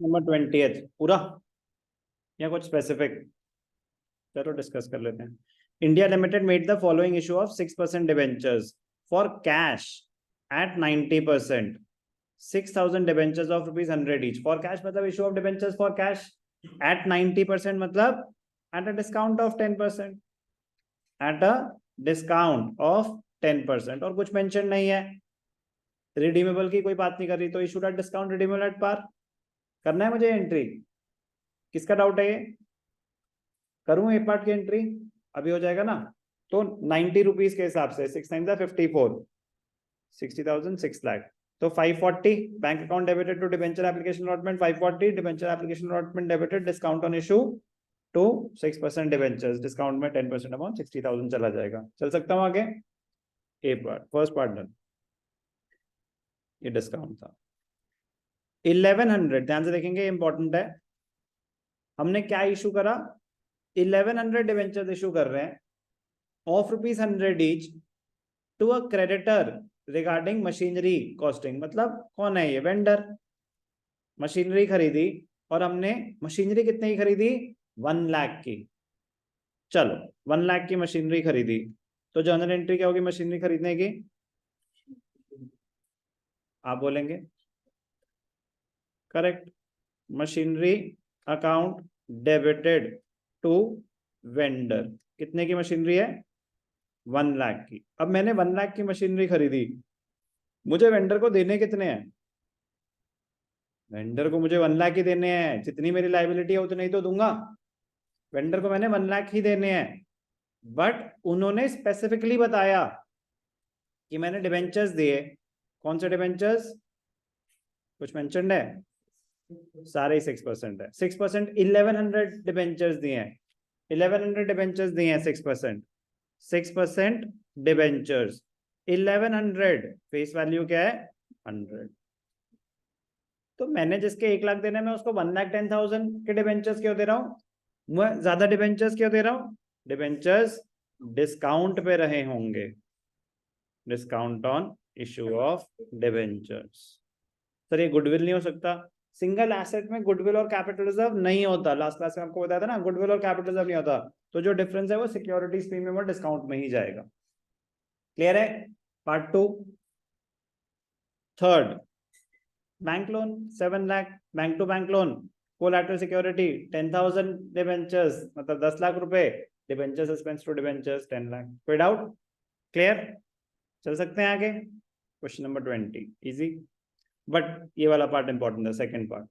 Number 20 पूरा या कुछ स्पेसिफिक? चलो डिस्कस कर लेते हैं। India limited made the following issue of 6% debentures for cash at 90%, 6,000 debentures of ₹100 each. For cash मतलब issue of debentures for cash at 90%, मतलब at a discount of 10%, at a discount of 10%, और कुछ mention नहीं है, redeemable की कोई बात नहीं कर रही, तो issued at discount, redeemable at par. करना है मुझे एंट्री? किसका डाउट है ये? करूं ए पार्ट की एंट्री? अभी हो जाएगा ना। तो 90 रुपीज के हिसाब से 6 9 54, 60,000 6 लाख, तो 540 bank account debited to debenture application allotment, 540 debenture application allotment debited, discount on issue to 6% debentures, discount में 10% अमाउंट 60,000 चला जाएगा। चल सकता हूं आगे? ए पार्ट, फर्स्ट पार्ट डन। ये डिस्काउंट था 1100, ध्यान से देखेंगे, इंपॉर्टेंट है। हमने क्या इशू करा? 1100 डिबेंचर्स इशू कर रहे हैं of ₹100 each to a creditor regarding machinery costing. मतलब कौन है ये? वेंडर। मशीनरी खरीदी, और हमने मशीनरी कितने की खरीदी? 1 लाख की। चलो 1 लाख की मशीनरी खरीदी, तो जर्नल एंट्री क्या होगी मशीनरी खरीदने की? आप बोलेंगे correct. Machinery account debited to vendor. कितने की मशीनरी है? 1 लाख की। अब मैंने 1 लाख की मशीनरी खरीदी, मुझे वेंडर को देने कितने हैं? वेंडर को मुझे 1 लाख ही देने हैं, जितनी मेरी लाइबिलिटी है उतनी ही तो दूंगा। वेंडर को मैंने 1 लाख ही देने हैं, बट उन्होंने स्पेसिफिकली बताया कि मैंने डिबेंचर्स दिए। कौन से डिबेंचर्स? कुछ मेंशन्ड है? सारे 6% है। 6% 1100 डिबेंचर्स दिए हैं, 1100 डिबेंचर्स दिए हैं 6%, 6% डिबेंचर्स 1100, फेस वैल्यू क्या है? 100। तो मैंने जिसके 1 लाख देने में उसको 1,10,000 के डिबेंचर्स क्यों दे रहा हूं? मैं ज्यादा डिबेंचर्स क्यों दे रहा हूं? डिबेंचर्स डिस्काउंट पे रहे होंगे, discount on issue of debentures. Sir ये गुडविल नहीं हो सकता? सिंगल एसेट में गुडविल और कैपिटल रिजर्व नहीं होता। लास्ट क्लास में आपको बताया था ना, गुडविल और कैपिटल रिजर्व नहीं होता। तो जो डिफरेंस है वो सिक्योरिटीज प्रीमियम और डिस्काउंट में ही जाएगा। क्लियर है? Part 2। Third, bank loan 7 lakh, bank to bank loan, collateral security 10,000 debentures, मतलब 10 लाख रुपए, debenture suspense to debentures 10 lakh. कोई डाउट? क्लियर? चल सकते हैं आगे। क्वेश्चन नंबर 20 इजी, बट ये वाला पार्ट इंपॉर्टेंट है, सेकंड पार्ट।